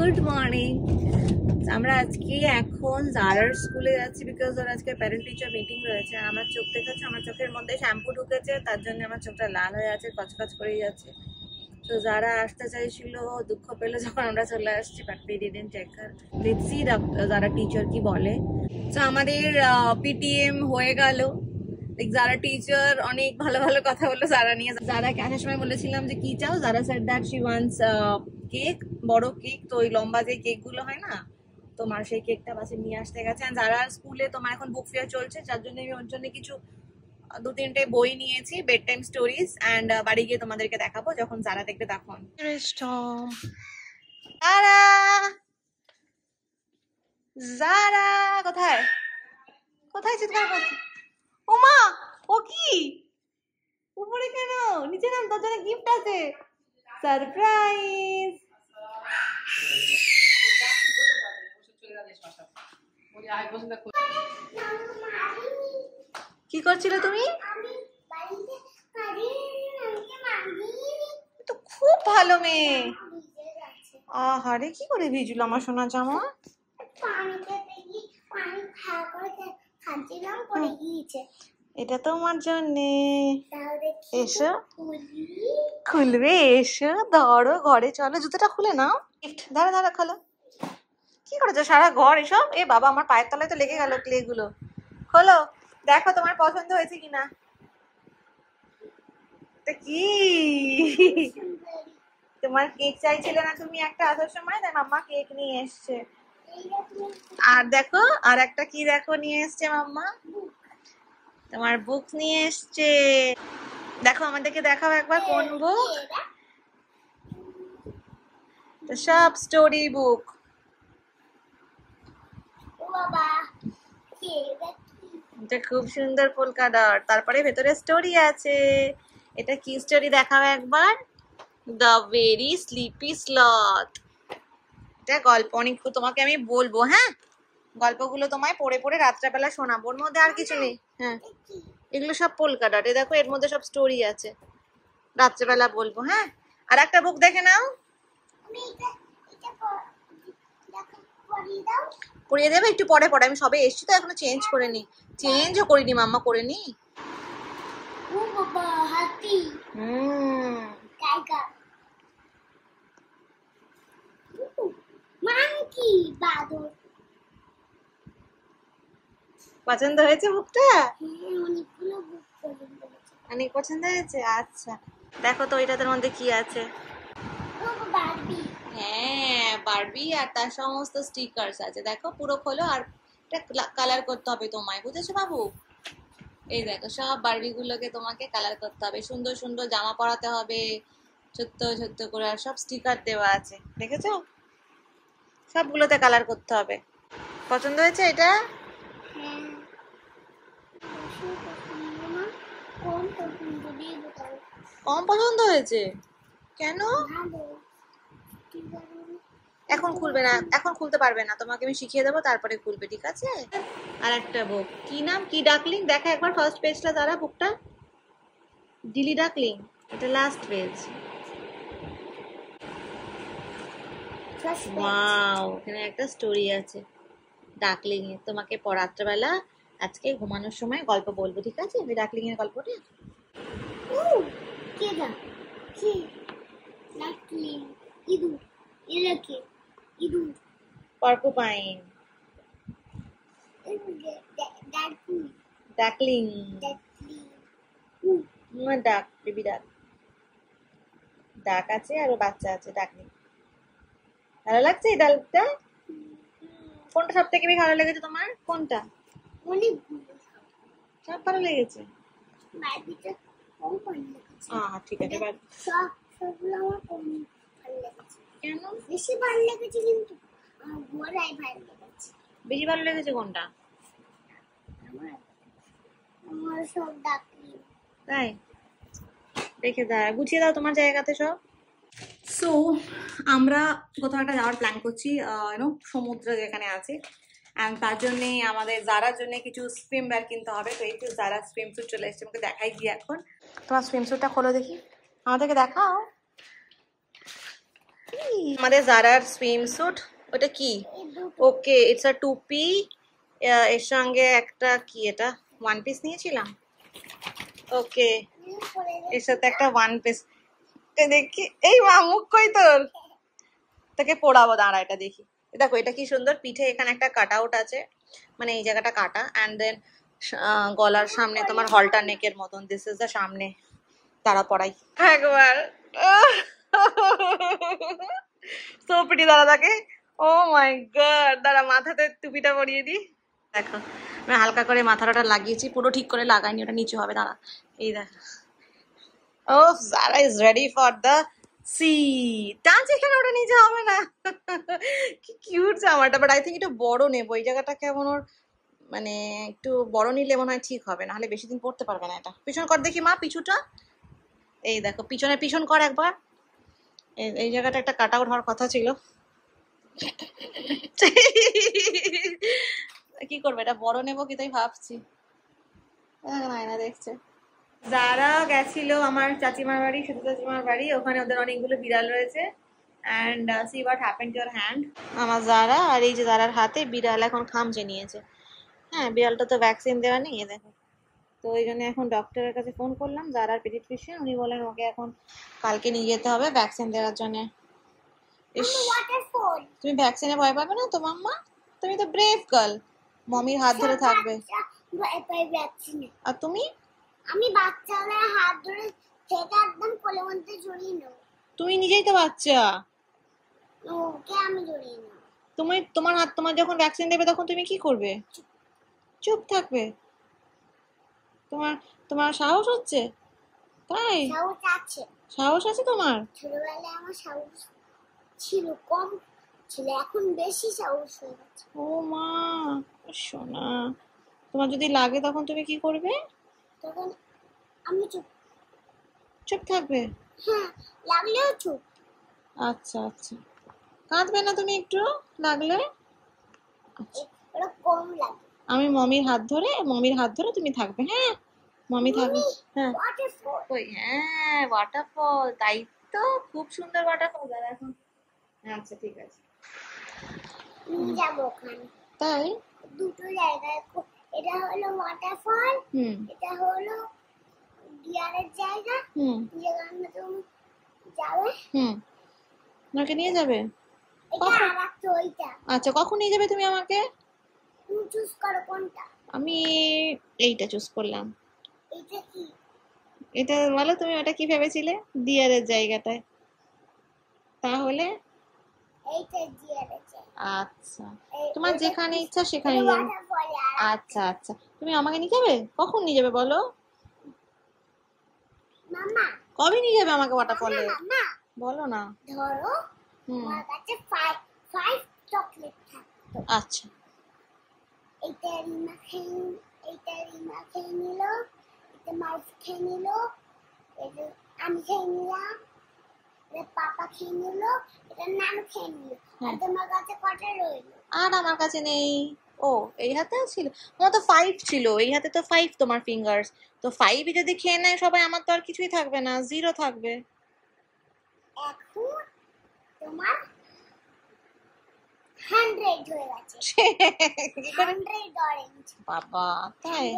Good morning. আমরা আজকে এখন জারার স্কুলে যাচ্ছি বিকজ ওর আজকে প্যারেন্ট টিচার মিটিং রয়েছে। আমার চোখ দেখেছে, আমার চোখের মধ্যে শ্যাম্পু ঢুকেছে, তার জন্য আমার চোখটা লাল হয়ে আছে, কচকচ করেই যাচ্ছে। তো যারা আসতে চাইছিল দুঃখ পেলো যখন আমরা চলে আসছি, but we didn't take her. Let's see যারা টিচার কি বলে। তো আমাদের পিটিএম হয়ে গেল। যারা টিচার অনেক ভালো ভালো কথা বললো যারা নিয়ে। যারা আসার সময় বলেছিলাম যে কি চাও, যারা said that she wants cake, বড় কেক। তো ওই লম্বা যে কেক গুলো হয় না, তোমার সেই কেকটা বাসে নিয়ে আসতে গেছে। যারা স্কুলে তোমার এখন বুক ফেয়ার চলছে, যার জন্য আমি ওর জন্য কিছু 2-3টে বই নিয়েছি, বেড টাইম স্টোরিজ। অ্যান্ড বাড়ি গিয়ে তোমাদেরকে দেখাবো যখন যারা দেখবে তখন। যারা যারা কোথায় কোথায় চিৎকার করছে? ওমা, ও কি উপরে কেন? নিচে নাম, তোর জন্য গিফট আছে, সারপ্রাইজ। কি করছিলে তুমি? তো খুব ভালো মেয়ে। আহারে, কি করে ভিজলো আমার সোনা জামা? এটা তোমার জন্যে। এসো, খুলবে, এসো, ধরো, ঘরে চলো, জুতোটা খুলে নাও। গিফট দাঁড়া দাঁড়া, খোলো। কি করেছো সারা ঘর এসব? এ বাবা, আমার পায়ের তলায় তো লেগে গেল ক্লে গুলো। খোলো, দেখো তোমার পছন্দ হয়েছে কিনা। কি তোমার কেক চাইছিলে না তুমি একটা আসার সময়, তাই মাম্মা কেক নিয়ে এসছে। আর দেখো, আর একটা কি দেখো নিয়ে এসছে মাম্মা, তোমার বুক নিয়ে এসছে। দেখো, আমাদেরকে দেখাও একবার কোন বুক। সব স্টোরি বুক। এটা খুব সুন্দর পোলকা ডট, তারপরে ভেতরে স্টোরি আছে। এটা কি স্টোরি দেখাও একবার। The very sleepy sloth. এটা গল্প, অনেক তোমাকে আমি বলবো। হ্যাঁ, গল্পগুলো তোমায় পড়ে পড়ে রাত্রেবেলা শোনাবো। ওর মধ্যে আর কিছু নেই। হ্যাঁ, এগুলো সব পোলকা ডট। দেখো, এর মধ্যে সব স্টোরি আছে, রাত্রেবেলা বলবো। হ্যাঁ, আর একটা বুক দেখে নাও। পড়িয়ে দেবে একটু পরে পরে, আমি সবে এসছি তো এখনো চেঞ্জ করে নি, চেঞ্জও করিনি মাম্মা, করে নি। পছন্দ হয়েছে বুকটা? অনেক পছন্দ হয়েছে। আচ্ছা, দেখো তো এটার মধ্যে কি আছে। হ্যাঁ, বারবি আর তার সমস্ত স্টিকার্স আছে। দেখো, পুরো খোলো, আর এটা কালার করতে হবে তোমায়, বুঝেছো বাবু? এই দেখো, সব বারবি গুলোকে তোমাকে কালার করতে হবে, সুন্দর সুন্দর জামা পরাতে হবে, ছোট্ট ছোট্ট করে। আর সব স্টিকার দেওয়া আছে, দেখেছো? সবগুলোতে কালার করতে হবে। পছন্দ হয়েছে এটা? কম পছন্দ হয়েছে কেন? এখন খুলবে না, এখন খুলতে পারবে না, তোমাকে আমি শিখিয়ে দেবো, তারপরে খুলবে, ঠিক আছে? আর একটা বুক, কি নাম, কি ডাকলিং, দেখা একবার ফার্স্ট পেজটা, তারা বুকটা ডিলি ডাকলিং, এটা লাস্ট পেজ। ওয়াও, এখানে একটা স্টোরি আছে ডাকলিং এর। তোমাকে রাত্রেবেলা আজকে ঘুমানোর সময় গল্প বলবো, ঠিক আছে? ডাকলিং এর গল্পটা। পর্কুপাইন, ডাকলিং, ডাক, বেবি ডাক, ডাক আছে আর বাচ্চা আছে, ডাকলিং। ভালো লাগছে এই ডালটা? কোনটা সব থেকে বেশি ভালো লেগেছে তোমার? কোনটা? সব ভালো লেগেছে। ঠিক আছে, কেন বেশি ভালো লেগেছে? কিন্তু বেশি ভালো লেগেছে কোনটা? তাই, রেখে দাও, গুছিয়ে দাও তোমার জায়গাতে সব। সো আমরা কোথাও একটা যাওয়ার প্ল্যান করছি, সমুদ্র যেখানে আছে। অ্যান্ড তার জন্যে আমাদের যারার জন্য কিছু স্পিমওয়্যার কিনতে হবে। তো এই তো যারা স্পিমস্যুট চলে এসছে, আমাকে দেখাই গিয়ে এখন। তোমার স্পিমস্যুটটা খোলো দেখি, আমাদেরকে দেখাও। আমাদের জারার সুইমস্যুট, ওটা কি? ওকে, ইটস আ টুপি, এর সঙ্গে একটা কি, এটা ওয়ান পিস নিয়েছিলাম। ওকে, এর সাথে একটা ওয়ান পিস। দেখি, এই মা মুখ কই তোর? তোকে পড়াবো, দাঁড়া এটা দেখি। দেখো এটা কি সুন্দর, পিঠে এখানে একটা কাট আউট আছে, মানে এই জায়গাটা কাটা, অ্যান্ড দেন গলার সামনে তোমার হলটার নেকের মতন, দিস ইজ দ্য সামনে। তারা পড়াই একবার সোপটি দাঁড়া থাকে। ও মাই গড, দাঁড়া মাথাতে টুপিটা পরিয়ে দিই। দেখো আমি হালকা করে মাথাটা লাগিয়েছি, পুরো ঠিক করে লাগাইনি, ওটা নিচু হবে, দাঁড়া। এই দেখো, ও Zara is ready for the sea. Touch এখানে, ওটা নিচে হবে না। কি কিউট জামাটা, বাট আই থিঙ্ক একটু বড় নেবো, এই জায়গাটা কেমন ওর, মানে একটু বড় নিলে মনে হয় ঠিক হবে, নাহলে বেশি দিন পড়তে পারবে না। এটা পিছন কর দেখি মা, পিছুটা। এই দেখো পিছনে, পিছন কর একবার। এই জায়গাটা একটা কাট আউট হওয়ার কথা ছিল। কি করবে, এটা বড় নেবো কি তাই ভাবছি। না দেখছে, যারা গেছিল আমার চাচিমার বাড়ি, শুধু চাচিমার বাড়ি, ওখানে ওদের অনেকগুলো বিড়াল রয়েছে। And see what happened to your hand. আমার যারা, আর এই যে যারার হাতে বিড়াল এখন খামচে নিয়েছে। হ্যাঁ, বিড়ালটা তো ভ্যাকসিন দেওয়া নেই, দেখো। তো ওই জন্য এখন ডক্টরের কাছে ফোন করলাম, যারার পেডিয়াট্রিশিয়ান, উনি বলেন ওকে এখন কালকে নিয়ে যেতে হবে ভ্যাকসিন দেওয়ার জন্য। তুমি ভ্যাকসিনে ভয় পাবে না তো মাম্মা? তুমি তো ব্রেভ গার্ল, মমির হাত ধরে থাকবে। আর তুমি? আমি বাচ্চাদের হাত ধরে সেটা একদম কোলের মধ্যে জড়িয়ে নেব। তুমি নিজেই তো বাচ্চা, ওকে আমি জড়িয়ে নেব। তুমি, তোমার হাত, তোমার যখন ভ্যাকসিন দেবে তখন তুমি কি করবে? চুপ থাকবে? তোমার তোমার সাহস হচ্ছে? তাই? সাহস আছে। সাহস আছে তোমার? ছোটবেলায় আমার সাহস ছিল, কম ছিল, এখন বেশি সাহস হয়ে গেছে। ও মা সোনা, তোমার যদি লাগে তখন তুমি কি করবে? তখন আমি চুপ, চুপ থাকবে? হ্যাঁ, লাগলেও চুপ। আচ্ছা আচ্ছা, কাঁদবে না তুমি একটু লাগলে? ওটা কম লাগে। আমি মমির হাত ধরে, মমির হাত ধরে তুমি থাকবে। হ্যাঁ, মমি থাকবে। হ্যাঁ ওই, হ্যাঁ ওয়াটারফল, তাই তো, খুব সুন্দর ওয়াটারফল। দাঁড়া এখন, আচ্ছা ঠিক আছে, যাবো ওখানে। তাই দুটো জায়গায়, এটা হলো ওয়াটারফল, এটা হলো ডিয়ারের জায়গা, যেখানে তুমি যাবে। আমাকে নিয়ে যাবে? আচ্ছা, কখন নিয়ে যাবে তুমি আমাকে? তুমি চুজ করো কোনটা। আমি এইটা চুজ করলাম। এটা কি? এটা বলো তুমি, ওটা কি ভেবেছিলে ডিয়ারের জায়গাটায়? তাহলে এইটা ডিয়ারের জায়গা। আচ্ছা, তোমার যেখানে ইচ্ছা সেখানে যাবে। আচ্ছা আচ্ছা, তুমি আমাকে নিয়ে যাবে? কখন নিয়ে যাবে বলো? মামা কবে নিয়ে যাবে আমাকে ওয়াটারফলে? বলো না। ধরো আমার কাছে 5 চকলেট থাকতো। আচ্ছা, এইটা রিমা খেয়ে নিল, এটা মাউস খেয়ে নিল, এটা আমি খেয়ে নিলাম, এটা পাপা খেয়ে নিল, এটা নানু খেয়ে নিল। আর তোমার কাছে কটা রইল? আর আমার কাছে নেই। ও, এই হাতে ছিল, আমার তো 5 ছিল, এই হাতে তো 5 তোমার ফিঙ্গার্স, তো 5 যদি খেয়ে নেয় সবাই, আমার তো আর কিছুই থাকবে না, 0 থাকবে। এখন তোমার 100 হয়ে গেছে। 100 অরেঞ্জ। বাবা তাই?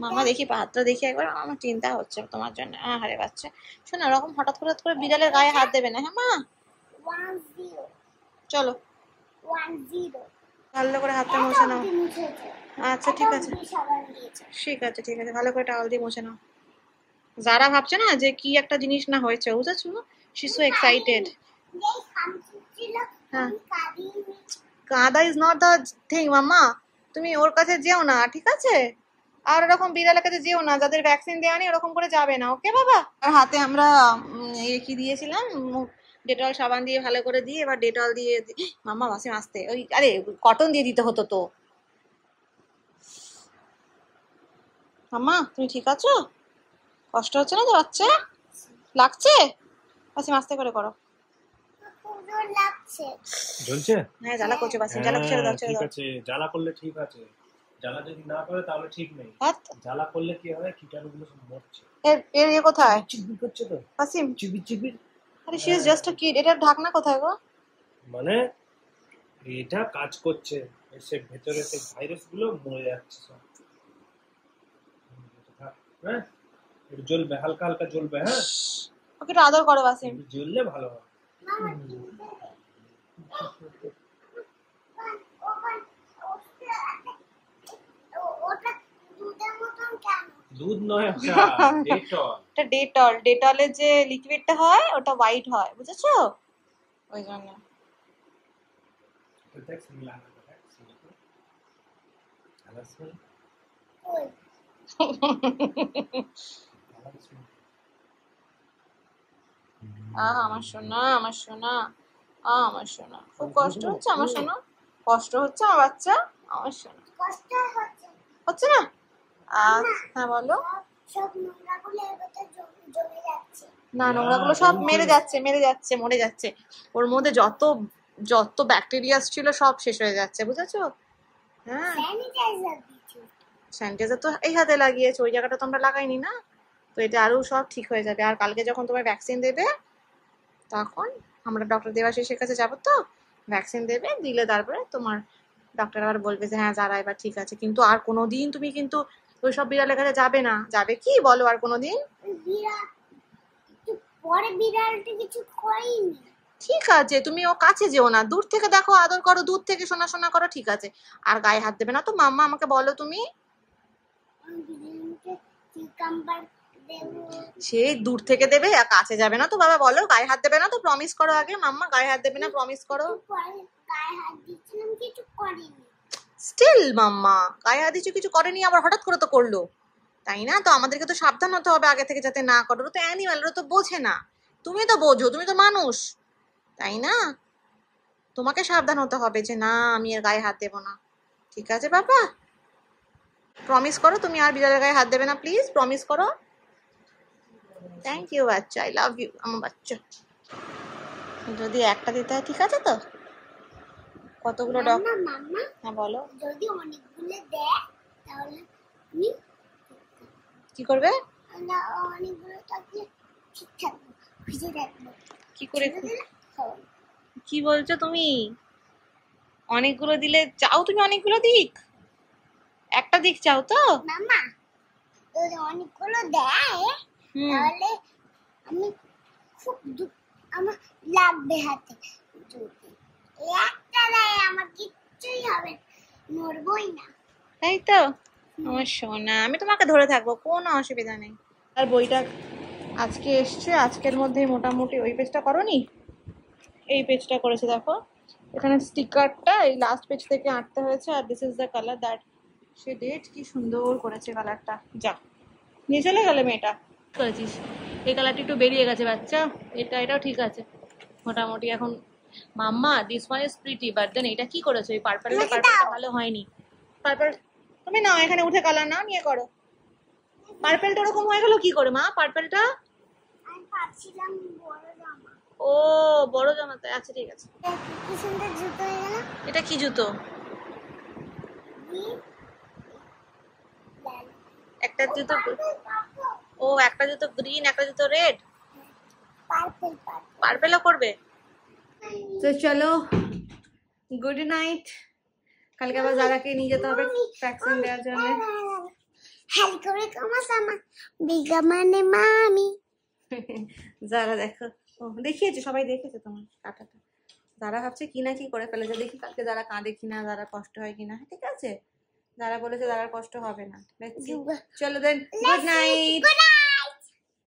মামা দেখি পাত্র দেখি একবার, আমার চিন্তা হচ্ছে তোমার জন্য। আরে বাচ্চা শোনো, এরকম হঠাৎ করে বিড়ালের গায়ে হাত দেবে না। হ্যাঁ মা, 10 চলো 10 ভালো করে হাতটা মুছে নাও। আচ্ছা ঠিক আছে, ঠিক আছে ঠিক আছে, ভালো করে টাওয়াল দিয়ে মুছে নাও। যারা ভাবছে না যে কি একটা জিনিস না হয়েছে, বুঝেছো? She so excited. হ্যাঁ, কাদা ইজ নট দ্য থিং মাম্মা, তুমি ওর কাছে যেও না, ঠিক আছে? আর এরকম বিড়ালের কাছে যেও না, যাদের ভ্যাকসিন দেওয়া নেই ওরকম করে যাবে না, ওকে বাবা? আর হাতে আমরা কি দিয়েছিলাম, ডেটল সাবান দিয়ে ভালো করে দিয়ে, এবার ডেটল দিয়ে মাম্মা মাসে আসতে, ওই আরে কটন দিয়ে দিতে হতো তো। মাম্মা তুমি ঠিক আছো? কষ্ট হচ্ছে না তো বাচ্চা? লাগছে? আচ্ছা আস্তে করে করো। জ্বলছে? হ্যাঁ জ্বালা করছে, বাচ্চা জ্বালা ছেড়ে দাও, ছেড়ে দাও। ঠিক আছে, জ্বালা করলে ঠিক আছে, জ্বালা যদি না করে তাহলে ঠিক নেই। জ্বালা করলে কি হয়, কীটাণুগুলো সব মরছে। এর কোথায় চিবির করছে তো, আসিম? চিবির চিবির। আরে she is just a kid. এটা ঢাকনা কোথায় গো? মানে এটা কাজ করছে, এসে ভেতরে সেই ভাইরাস গুলো মরে যাচ্ছে সব। হ্যাঁ একটু জ্বলবে, হালকা হালকা জ্বলবে। হ্যাঁ ওকে একটু আদর করো বাসিম। একটু জ্বললে ভালো হয়। দুধ নয় ওটা, ডেটল। এটা ডেটল। ডেটলের যে লিকুইডটা হয় ওটা হোয়াইট হয়, বুঝেছো? ওই জন্য আমার সোনা, আমার সোনা, আমার সোনা। খুব কষ্ট হচ্ছে আমার সোনা, কষ্ট হচ্ছে আমার বাচ্চা, আমার সোনা। হচ্ছে না? হ্যাঁ বলো। না, নোংরাগুলো সব মেরে যাচ্ছে, মরে যাচ্ছে। ওর মধ্যে যত যত ব্যাকটেরিয়া ছিল সব শেষ হয়ে যাচ্ছে, বুঝেছো? হ্যাঁ স্যানিটাইজার তো এই হাতে লাগিয়েছে, ওই জায়গাটা তো আমরা লাগাইনি না। তো এটা আরো সব ঠিক হয়ে যাবে। আর কালকে যখন তোমার ভ্যাকসিন দেবে তখন আমরা ডক্টর দেবাশিসের কাছে যাবো, তো ভ্যাকসিন দেবে, দিলে তারপরে তোমার ডক্টর আবার বলবে যে হ্যাঁ যারা এবার ঠিক আছে। কিন্তু আর কোনোদিন তুমি কিন্তু ওই সব বিড়ালের কাছে যাবে না। যাবে কি বলো আর কোনোদিন? ঠিক আছে, তুমি ও কাছে যেও না, দূর থেকে দেখো, আদর করো, দূর থেকে শোনা শোনা করো, ঠিক আছে। আর গায়ে হাত দেবে না তো মাম্মা, আমাকে বলো তুমি। সে দূর থেকে দেবে, আর কাছে যাবে না তো বাবা, বলো গায়ে হাত দেবে না তো, প্রমিস করো আগে মাম্মা, গায়ে হাত দেবে না, প্রমিস করো। স্টিল মাম্মা গায়ে হাত দিচ্ছ, কিছু করেনি, আবার হঠাৎ করে তো করলো, তাই না? তো আমাদেরকে তো সাবধান হতে হবে আগে থেকে যাতে না করো। তো অ্যানিমাল, ওরা তো বোঝে না, তুমি তো বোঝো, তুমি তো মানুষ, তাই না? তোমাকে সাবধান হতে হবে যে না আমি এর গায়ে হাত দেবো না, ঠিক আছে বাবা? প্রমিস করো তুমি আর বিড়ালের গায়ে হাত দেবে না, প্লিজ প্রমিস করো। থ্যাংক ইউ বাচ্চা, আই লাভ ইউ আমার বাচ্চা। যদি একটা দিতে হয় ঠিক আছে তো? কতগুলো ডক্টর? হ্যাঁ বলো। যদি অনেকগুলো দেয় তাহলে আমি কি করবে? অনেকগুলো থাকলে ঠিক থাকবে, খুঁজে রাখবো। কি করে? কি বলছো তুমি? অনেকগুলো দিলে চাও তুমি অনেকগুলো দিক? একটা দিক চাও তো? মামা যদি অনেকগুলো দেয় তাহলে আমি খুব আমার লাগবে হাতে, একটা দেয় আমার কিচ্ছুই হবে, নড়বই না, তাই তো? আমার সোনা, আমি তোমাকে ধরে থাকবো, কোনো অসুবিধা নেই। আর বইটা আজকে এসছে, আজকের মধ্যে মোটামুটি। ওই পেজটা করোনি, এই পেজটা করেছে দেখো। এখানে স্টিকারটা এই লাস্ট পেজ থেকে আঁটতে হয়েছে। আর this is the colour that say date, কি সুন্দর করেছে কালারটা। যা নিয়ে চলে গেলে মেয়েটা, করেছিস। এই কালারটা একটু বেরিয়ে গেছে বাচ্চা, এটাও ঠিক আছে মোটামুটি এখন। Mamma this one is pretty, but then এটা কি করেছো? এই পার্পলটা ভালো হয়নি। পার্পল তুমি নাও, এখানে উঠে কালার নাও, নিয়ে করো। পার্পলটা ওরকম হয়ে গেল কি করে মা? পার্পলটা ও বড় জামাতে আছে, ঠিক আছে। এটা কি জুতো? একটা জুতো, ও একটা জুতো গ্রিন, একটা জুতো রেড, পার্পেলও করবে। তো চলো গুড নাইট। কালকে আবার যারাকে নিয়ে যেতে হবে ভ্যাকসিন দেওয়ার জন্য। যারা দেখো, দেখিয়েছে, সবাই দেখেছে তোমার কাটাটা। যারা ভাবছে কি না কি করে ফেলেছে, দেখি কালকে যারা কাঁদে কিনা, যারা কষ্ট হয় কিনা। ঠিক আছে, যারা বলেছে যারা কষ্ট হবে না। চলো দেন, গুড নাইট।